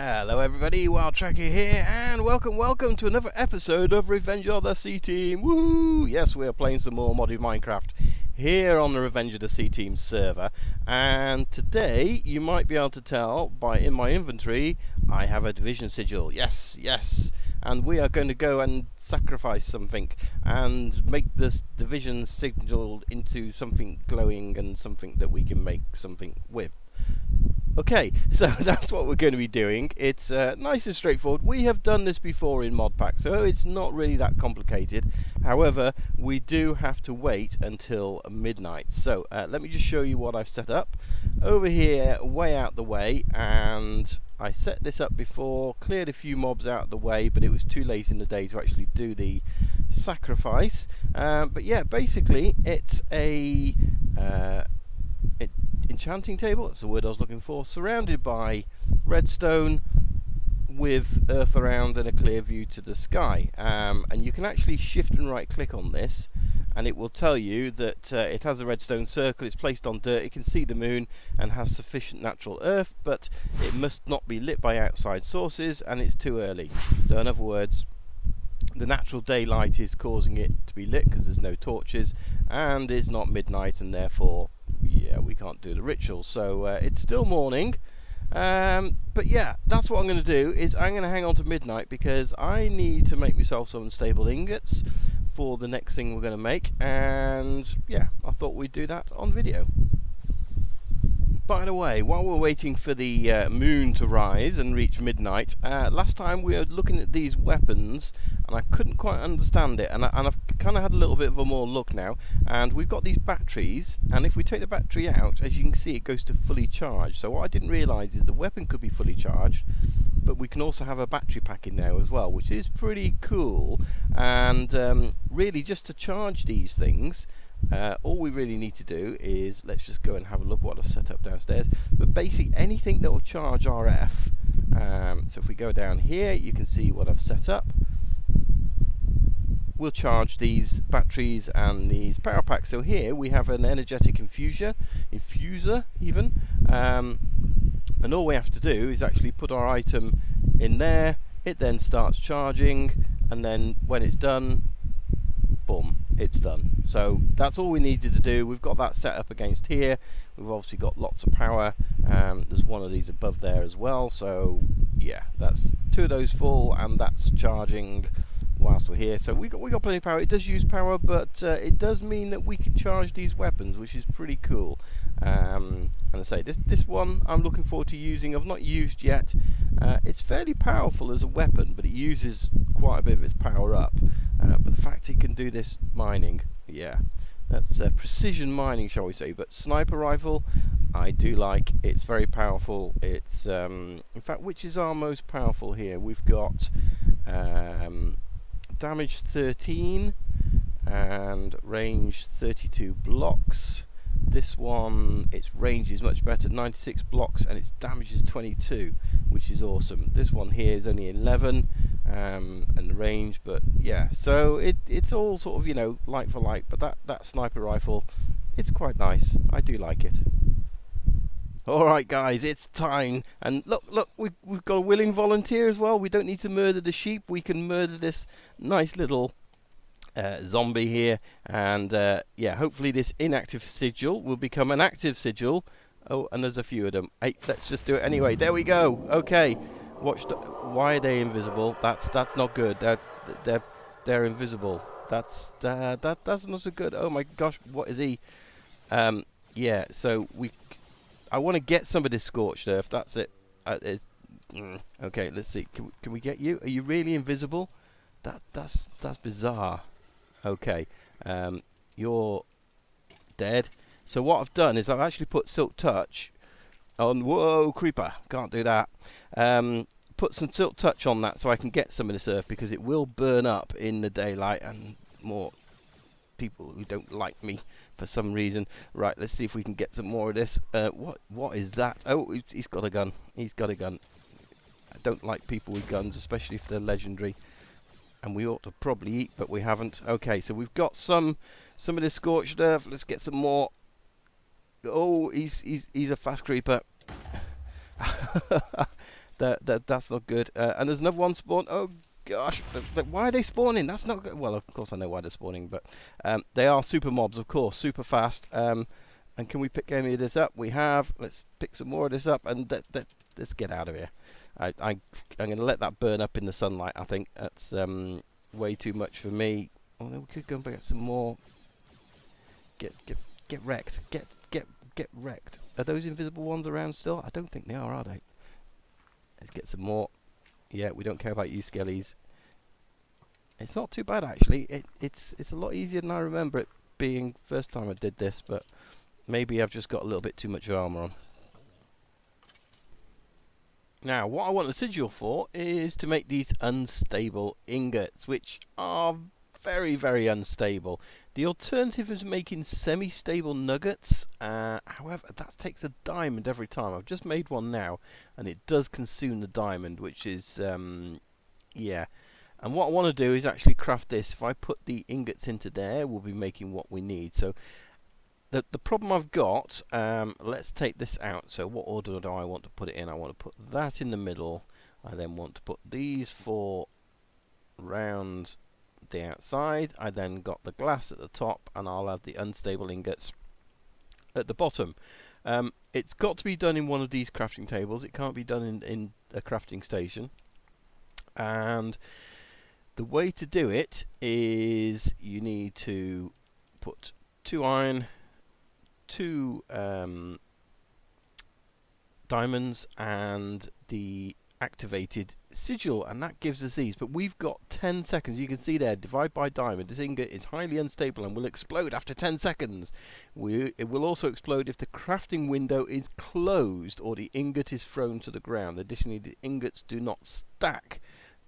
Hello everybody, Wild Tracker here, and welcome to another episode of Revenge of the Sea Team. Woohoo! Yes, we are playing some more modded Minecraft here on the Revenge of the Sea Team server, and today you might be able to tell by in my inventory I have a division sigil. Yes, and we are going to go and sacrifice something and make this division sigil into something glowing and something that we can make something with. Okay, so that's what we're going to be doing. It's nice and straightforward. We have done this before in Modpack, so it's not really that complicated. However, we do have to wait until midnight. So let me just show you what I've set up. Over here, way out the way, and I set this up before, cleared a few mobs out of the way, but it was too late in the day to actually do the sacrifice. But yeah, basically, it's a... enchanting table, that's the word I was looking for, surrounded by redstone with earth around and a clear view to the sky, and you can actually shift and right click on this and it will tell you that it has a redstone circle, it's placed on dirt, it can see the moon and has sufficient natural earth, but it must not be lit by outside sources and it's too early. So in other words, the natural daylight is causing it to be lit because there's no torches, and it's not midnight, and therefore yeah, we can't do the ritual. So it's still morning, but yeah, that's what I'm going to do. Is I'm going to hang on to midnight because I need to make myself some unstable ingots for the next thing we're going to make, and yeah, I thought we'd do that on video. By the way, while we're waiting for the moon to rise and reach midnight, last time we were looking at these weapons and I couldn't quite understand it, and I've kind of had a little bit of a more look now, and we've got these batteries, and if we take the battery out, as you can see, it goes to fully charged. So what I didn't realise is the weapon could be fully charged, but we can also have a battery pack in there as well, which is pretty cool. And really, just to charge these things, all we really need to do is, let's just go and have a look what I've set up downstairs, but basically anything that will charge RF. So if we go down here, you can see what I've set up. We'll charge these batteries and these power packs. So here we have an energetic infuser even, and all we have to do is actually put our item in there. It then starts charging, and then when it's done, boom, it's done. So that's all we needed to do. We've got that set up against here. We've obviously got lots of power. There's one of these above there as well, so yeah, that's two of those full, and that's charging whilst we're here. So we got plenty of power. It does use power, but it does mean that we can charge these weapons, which is pretty cool. And I say this one I'm looking forward to using. I've not used yet. It's fairly powerful as a weapon, but it uses quite a bit of its power up. But the fact it can do this mining, yeah, that's precision mining, shall we say. But sniper rifle, I do like. It's very powerful. It's in fact, which is our most powerful here? We've got damage 13 and range 32 blocks. This one, its range is much better, 96 blocks, and its damage is 22, which is awesome. This one here is only 11 and the range, but yeah, so it's all sort of, you know, like for like. But that sniper rifle, it's quite nice. I do like it. Alright guys, it's time, and look, we've got a willing volunteer as well. We don't need to murder the sheep, we can murder this nice little zombie here, and yeah, hopefully this inactive sigil will become an active sigil. Oh, and there's a few of them. Hey, let's just do it anyway. There we go. Okay, why are they invisible? That's not good. They're invisible. That's not so good. Oh my gosh, what is he? Yeah, so I want to get some of this scorched earth. That's it. Okay, let's see. Can we get you? Are you really invisible? That's bizarre. Okay, you're dead. So what I've done is I've actually put Silk Touch on. Whoa, creeper! Can't do that. Put some Silk Touch on that so I can get some of this earth, because it will burn up in the daylight, and more people who don't like me for some reason. Right, let's see if we can get some more of this. What is that? Oh, he's got a gun. He's got a gun. I don't like people with guns, especially if they're legendary. And we ought to probably eat, but we haven't. Okay, so we've got some of this scorched earth. Let's get some more. Oh, he's a fast creeper. That's not good. And there's another one spawned. Oh gosh, why are they spawning? That's not good. Well, of course I know why they're spawning, but they are super mobs, of course, super fast. And can we pick any of this up? We have. Let's pick some more of this up, and let's get out of here. I'm going to let that burn up in the sunlight. I think that's way too much for me. Although we could go and get some more. Get wrecked. Get wrecked. Are those invisible ones around still? I don't think they are they? Let's get some more. Yeah, we don't care about you, skellies. It's not too bad actually. It's a lot easier than I remember it being first time I did this, but maybe I've just got a little bit too much armor on. Now, what I want the sigil for is to make these unstable ingots, which are very, very unstable. The alternative is making semi-stable nuggets. However, that takes a diamond every time. I've just made one now, and it does consume the diamond, which is, yeah. And what I want to do is actually craft this. If I put the ingots into there, we'll be making what we need. So the problem I've got, let's take this out. So what order do I want to put it in? I want to put that in the middle. I then want to put these 4 round the outside. I then got the glass at the top, and I'll have the unstable ingots at the bottom. It's got to be done in one of these crafting tables. It can't be done in a crafting station. And the way to do it is you need to put 2 iron, 2 diamonds, and the activated sigil, and that gives us these. But we've got 10 seconds. You can see there, divide by diamond. This ingot is highly unstable and will explode after 10 seconds. It will also explode if the crafting window is closed or the ingot is thrown to the ground. Additionally, the ingots do not stack,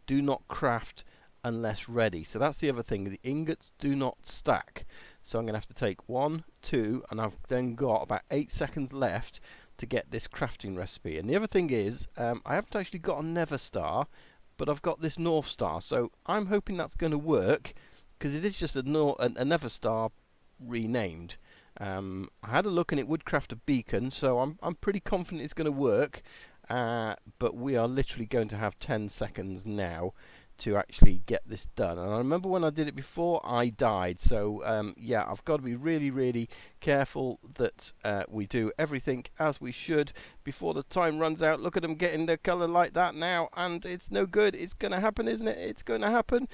do not craft unless ready. So that's the other thing. The ingots do not stack. So I'm going to have to take 1, 2, and I've then got about 8 seconds left to get this crafting recipe. And the other thing is, I haven't actually got a nether star, but I've got this north star. So I'm hoping that's going to work, because it is just a nether star renamed. I had a look and it would craft a beacon, so I'm pretty confident it's going to work. But we are literally going to have 10 seconds now to actually get this done. And I remember when I did it before, I died. So yeah, I've got to be really, really careful that we do everything as we should before the time runs out. Look at them getting their colour like that now, and it's no good. It's going to happen, isn't it? It's going to happen.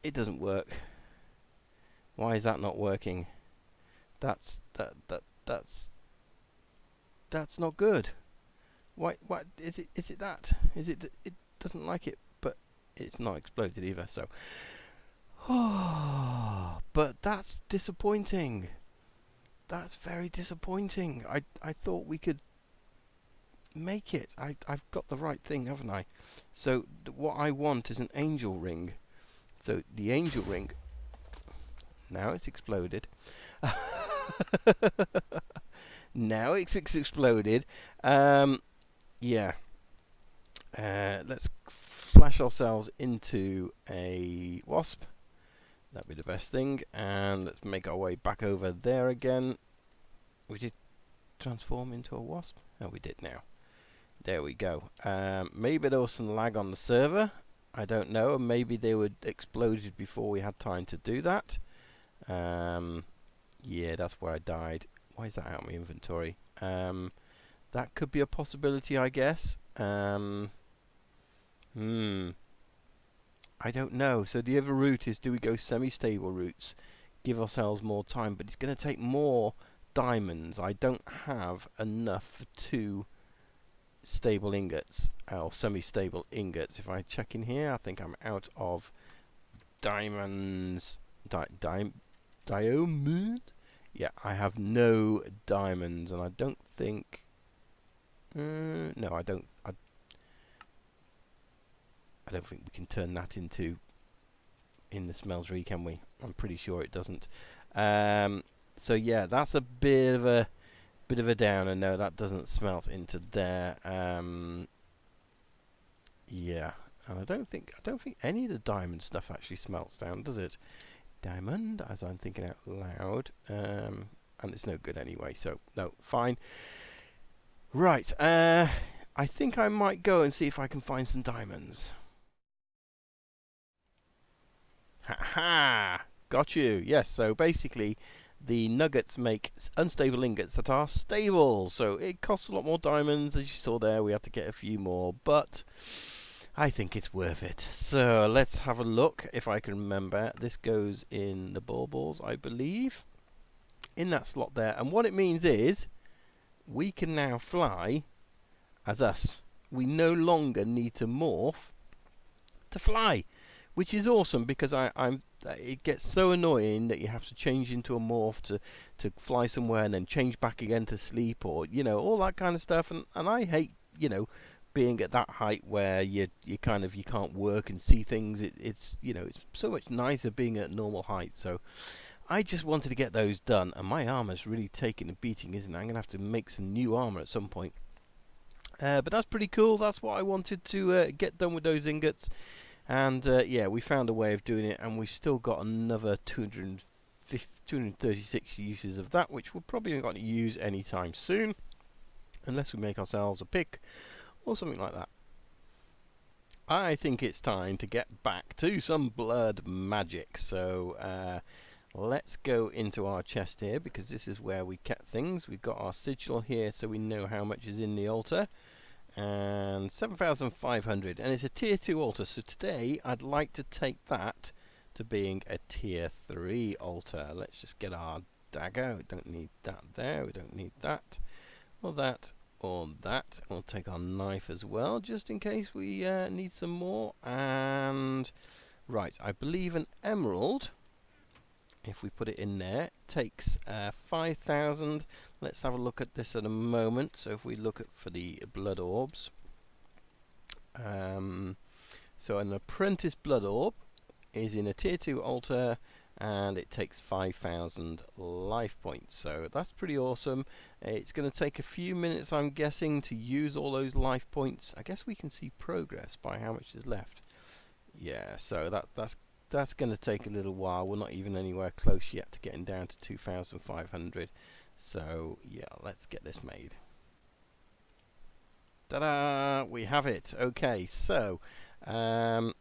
It doesn't work. Why is that not working? That's not good. Why is it? Is it that? Is it? It doesn't like it, but it's not exploded either. So, but that's disappointing. That's very disappointing. I thought we could make it. I've got the right thing, haven't I? So what I want is an angel ring. So the angel ring. Now it's exploded. Now it's exploded. Yeah. Let's flash ourselves into a wasp. That'd be the best thing. And let's make our way back over there again. We did transform into a wasp? Oh, we did now. There we go. Maybe there was some lag on the server. I don't know. Maybe they were exploded before we had time to do that. Yeah, that's where I died. Why is that out of my inventory? That could be a possibility, I guess. I don't know. So the other route is, do we go semi-stable routes? Give ourselves more time, but it's going to take more diamonds. I don't have enough for 2 stable ingots, or semi-stable ingots. If I check in here, I think I'm out of diamonds. Diamond? Yeah, I have no diamonds, and I don't think... no, I don't think we can turn that into in the smeltery, can we? I'm pretty sure it doesn't. So yeah, that's a bit of a downer. No, that doesn't smelt into there. Yeah, and I don't think any of the diamond stuff actually smelts down, does it? Diamond, as I'm thinking out loud, and it's no good anyway. So no, fine. Right. I think I might go and see if I can find some diamonds. Ha ha! Got you. Yes, so basically the nuggets make unstable ingots that are stable. So it costs a lot more diamonds. As you saw there, we have to get a few more, but I think it's worth it. So let's have a look if I can remember. This goes in the baubles, I believe, in that slot there. And what it means is we can now fly as us. We no longer need to morph to fly, which is awesome, because it gets so annoying that you have to change into a morph to fly somewhere and then change back again to sleep, or all that kind of stuff. And I hate being at that height where you can't work and see things. It's so much nicer being at normal height. So I just wanted to get those done, and my armor's really taking a beating, isn't it? I'm gonna have to make some new armor at some point. But that's pretty cool. That's what I wanted to get done with those ingots. And yeah, we found a way of doing it, and we've still got another 236 uses of that, which we're probably not going to use anytime soon, unless we make ourselves a pick or something like that. I think it's time to get back to some blood magic. So let's go into our chest here, because this is where we kept things. We've got our sigil here, so we know how much is in the altar. And 7,500, and it's a tier 2 altar, so today I'd like to take that to being a tier 3 altar. Let's just get our dagger. We don't need that there, we don't need that or that or that. We'll take our knife as well, just in case we need some more. And right, I believe an emerald, if we put it in there, takes 5,000. Let's have a look at this in a moment. So if we look for the blood orbs, so an apprentice blood orb is in a tier 2 altar, and it takes 5,000 life points. So that's pretty awesome. It's going to take a few minutes, I'm guessing, to use all those life points. I guess we can see progress by how much is left. Yeah, so that's going to take a little while. We're not even anywhere close yet to getting down to 2,500. So yeah, let's get this made. Ta-da! We have it. Okay, so what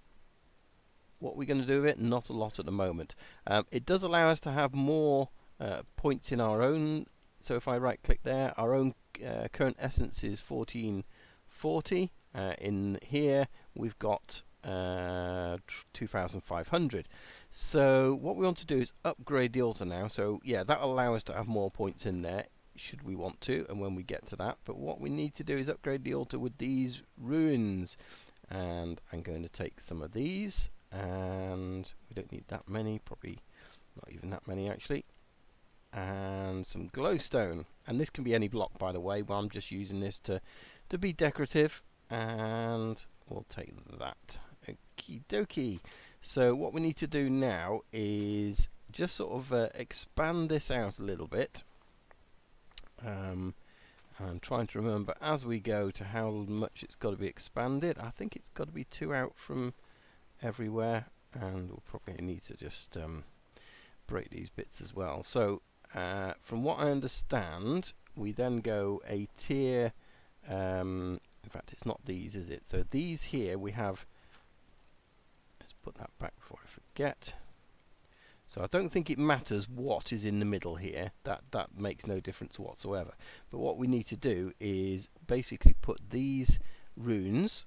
we're going to do with it, not a lot at the moment. It does allow us to have more points in our own. So if I right click there, our own current essence is 1440. In here we've got 2,500. So what we want to do is upgrade the altar now. So yeah, that'll allow us to have more points in there should we want to, and when we get to that. But what we need to do is upgrade the altar with these ruins, and I'm going to take some of these, and we don't need that many, probably not even that many actually, and some glowstone. And this can be any block, by the way, but I'm just using this to be decorative, and we'll take that. Okie dokie. So what we need to do now is just sort of expand this out a little bit. I'm trying to remember as we go to how much it's got to be expanded. I think it's got to be 2 out from everywhere, and we'll probably need to just break these bits as well. So from what I understand, we then go a tier, in fact it's not these, is it? So these here we have, let's put that back before I forget. So I don't think it matters what is in the middle here, that makes no difference whatsoever. But what we need to do is basically put these runes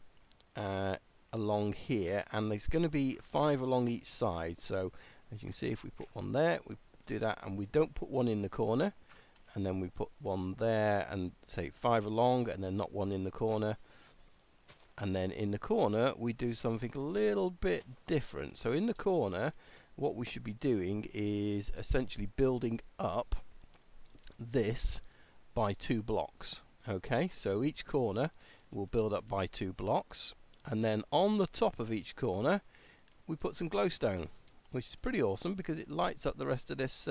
along here, and there's going to be 5 along each side. So as you can see, if we put one there, we do that, and we don't put one in the corner, and then we put one there, and say 5 along, and then not one in the corner. And then in the corner we do something a little bit different. So in the corner, what we should be doing is essentially building up this by 2 blocks. Okay, so each corner will build up by 2 blocks, and then on the top of each corner we put some glowstone, which is pretty awesome because it lights up the rest of this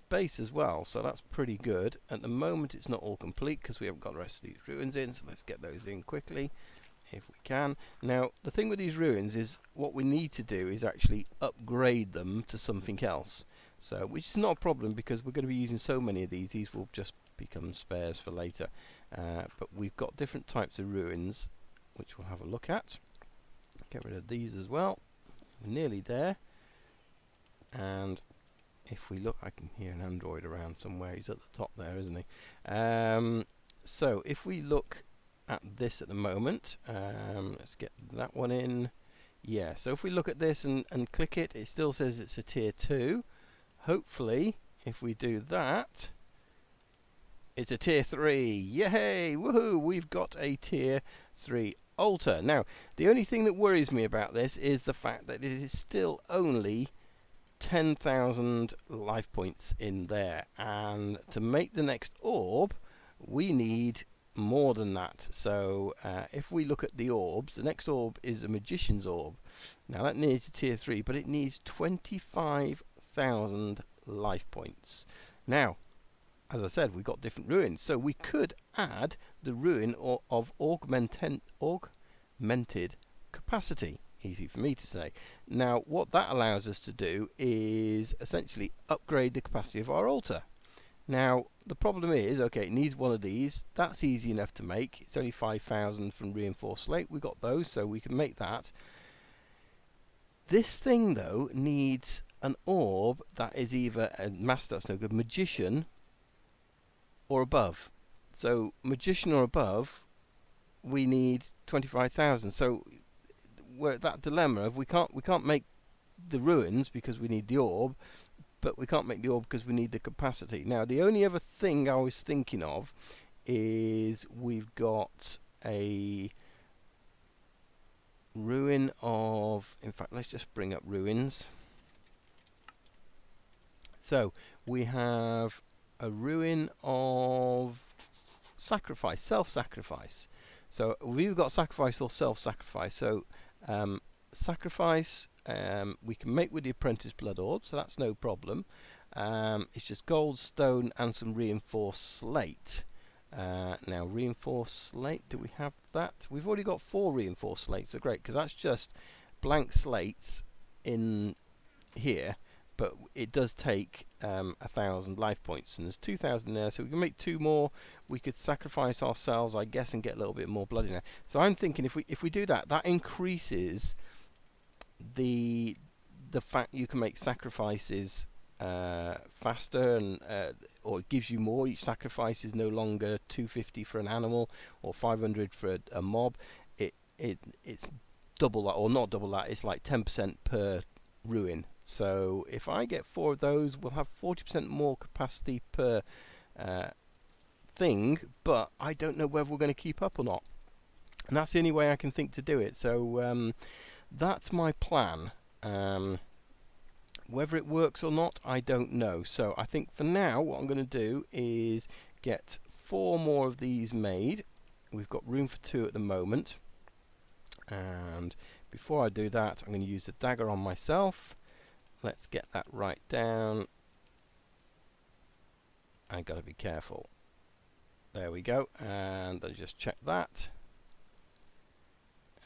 base as well. So that's pretty good. At the moment it's not all complete because we haven't got the rest of these ruins in, so let's get those in quickly if we can. Now the thing with these ruins is what we need to do is actually upgrade them to something else, so which is not a problem because we're going to be using so many of these will just become spares for later. But we've got different types of ruins, which we'll have a look at. Get rid of these as well. We're nearly there. And if we look, I can hear an android around somewhere. He's at the top there, isn't he? So if we look at this at the moment, let's get that one in. Yeah, so if we look at this and click it, it still says it's a tier 2. Hopefully, if we do that, it's a tier 3. Yay! Woohoo! We've got a tier 3 altar. Now, the only thing that worries me about this is the fact that it is still only 10,000 life points in there. And to make the next orb, we need more than that. So if we look at the orbs, the next orb is a magician's orb. Now that needs a tier 3, but it needs 25,000 life points. Now, as I said, we've got different ruins, so we could add the ruin of augmented capacity. Easy for me to say. Now what that allows us to do is essentially upgrade the capacity of our altar. Now the problem is, okay, it needs one of these. That's easy enough to make. It's only 5,000 from reinforced slate. We got those, so we can make that. This thing though needs an orb that is either a master, that's no good, magician or above. So magician or above, we need 25,000. So we're at that dilemma of we can't make the ruins because we need the orb, but we can't make the orb because we need the capacity. Now the only other thing I was thinking of is we've got a ruin of, in fact let's just bring up ruins. So we have a ruin of sacrifice, self-sacrifice. So we've got sacrifice or self-sacrifice. So sacrifice we can make with the apprentice blood orb, so that's no problem. It's just gold, stone and some reinforced slate. Now reinforced slate, do we have that? We've already got 4 reinforced slates, so great, because that's just blank slates in here, but it does take 1,000 life points, and there's 2,000 there, so we can make 2 more. We could sacrifice ourselves, I guess, and get a little bit more blood in there. So I'm thinking if we do that, that increases the fact you can make sacrifices faster, and or it gives you more. Each sacrifice is no longer 250 for an animal or 500 for a mob. It's double that, or not double that. It's like 10% per ruin. So if I get 4 of those, we'll have 40% more capacity per thing, but I don't know whether we're going to keep up or not, and that's the only way I can think to do it. So that's my plan. Whether it works or not, I don't know. So I think for now what I'm going to do is get 4 more of these made. We've got room for 2 at the moment, and before I do that I'm going to use the dagger on myself. Let's get that right down. I got to be careful. There we go, and I'll just check that.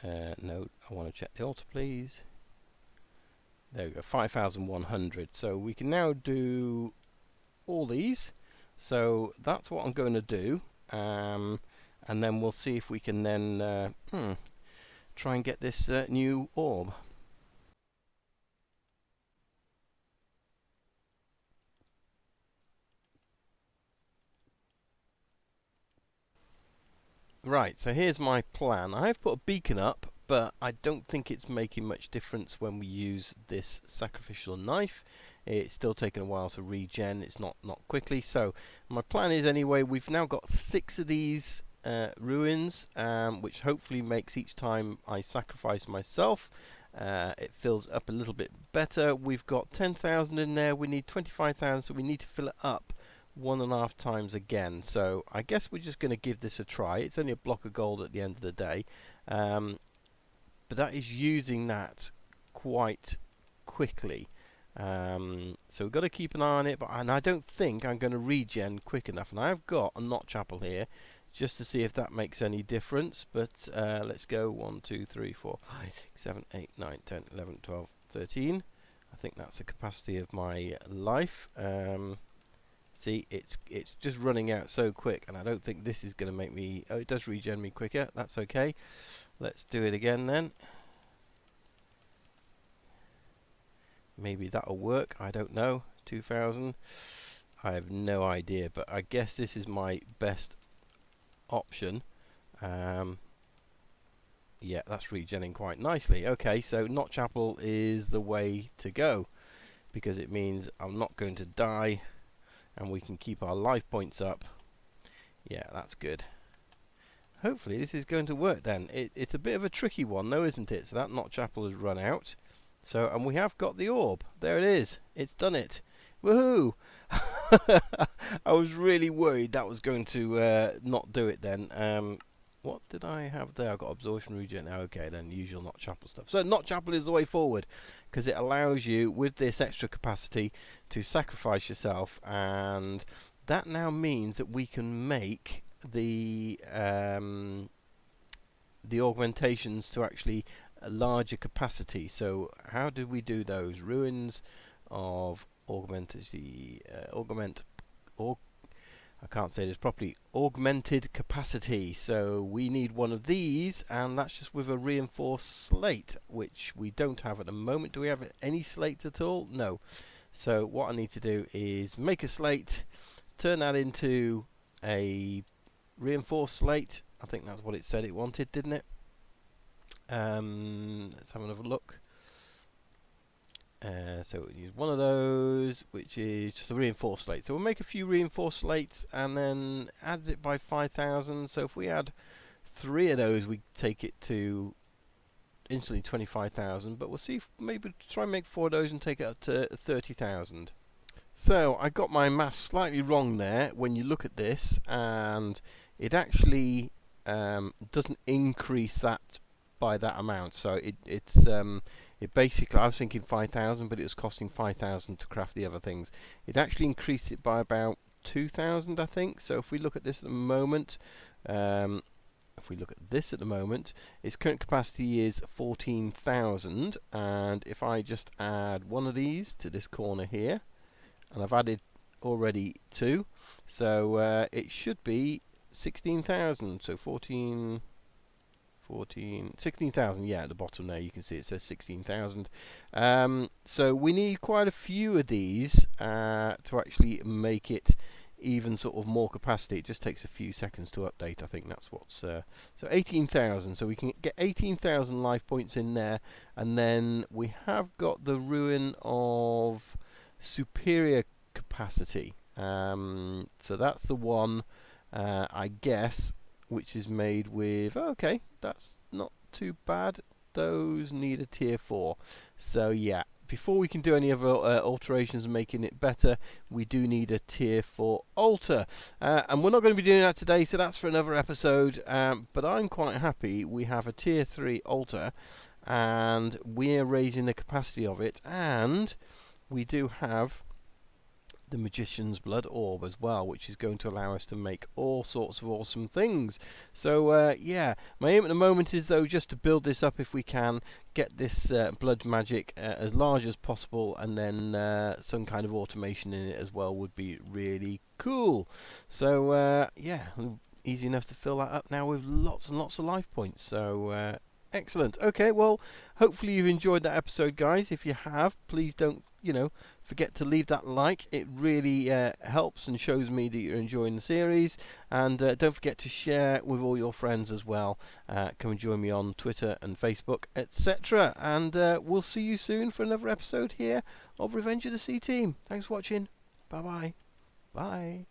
No, I want to check the altar, please. There we go, 5,100. So we can now do all these. So that's what I'm going to do, and then we'll see if we can then try and get this new orb. Right, so here's my plan. I've put a beacon up, but I don't think it's making much difference when we use this sacrificial knife. It's still taking a while to regen, it's not quickly. So my plan is, anyway, we've now got 6 of these ruins, which hopefully makes each time I sacrifice myself, it fills up a little bit better. We've got 10,000 in there, we need 25,000, so we need to fill it up 1.5 times again. So I guess we're just going to give this a try. It's only a block of gold at the end of the day, but that is using that quite quickly. So we've got to keep an eye on it, and I don't think I'm going to regen quick enough. And I've got a notch apple here just to see if that makes any difference, but let's go 1, 2, 3, 4, 5, 6, 7, 8, 9, 10, 11, 12, 13. I think that's the capacity of my life. See, it's just running out so quick, and I don't think this is going to make me... Oh, it does regen me quicker. That's okay. Let's do it again then. Maybe that'll work. I don't know. 2000. I have no idea, but I guess this is my best option. Yeah, that's regenning quite nicely. Okay, so Notch Apple is the way to go, because it means I'm not going to die, and we can keep our life points up. Yeah, that's good. Hopefully this is going to work then. It's a bit of a tricky one though, isn't it? So that Notch Apple has run out. So, and we have got the orb. There it is. It's done it. Woohoo! I was really worried that was going to not do it then. What did I have there? I got absorption regen. Okay, then usual Notch Apple stuff. So Notch Apple is the way forward, because it allows you, with this extra capacity, to sacrifice yourself, and that now means that we can make the augmentations to actually a larger capacity. So how did we do those? Ruins of I can't say this properly. Augmented capacity. So we need one of these, and that's just with a reinforced slate, which we don't have at the moment. Do we have any slates at all? No. So what I need to do is make a slate, turn that into a reinforced slate. I think that's what it said it wanted, didn't it? Let's have another look. So we use one of those, which is just a reinforced slate. So we'll make a few reinforced slates and then add it by 5,000. So if we add 3 of those, we take it to instantly 25,000. But we'll see if maybe try and make 4 of those and take it up to 30,000. So I got my maths slightly wrong there when you look at this, and it actually doesn't increase that by that amount. So it basically, I was thinking 5,000, but it was costing 5,000 to craft the other things. It actually increased it by about 2,000, I think. So if we look at this at the moment, its current capacity is 14,000, and if I just add one of these to this corner here, and I've added already 2, so it should be 16,000. So 16,000, yeah, at the bottom there you can see it says 16,000. So we need quite a few of these to actually make it even sort of more capacity. It just takes a few seconds to update. I think that's what's so 18,000. So we can get 18,000 life points in there, and then we have got the ruin of superior capacity. So that's the one, I guess, which is made with, okay, that's not too bad. Those need a tier 4. So yeah, before we can do any other alterations and making it better, we do need a tier 4 altar. And we're not going to be doing that today, so that's for another episode. But I'm quite happy we have a tier 3 altar, and we're raising the capacity of it, and we do have the Magician's Blood Orb as well, which is going to allow us to make all sorts of awesome things. So yeah, my aim at the moment is though just to build this up if we can, get this blood magic as large as possible, and then some kind of automation in it as well would be really cool. So yeah, easy enough to fill that up now with lots and lots of life points. So excellent. Okay, well, hopefully you've enjoyed that episode, guys. If you have, please don't, forget to leave that like. It really helps and shows me that you're enjoying the series. And don't forget to share with all your friends as well. Come and join me on Twitter and Facebook, etc. And we'll see you soon for another episode here of Revenge of the C-Team. Thanks for watching. Bye-bye. Bye.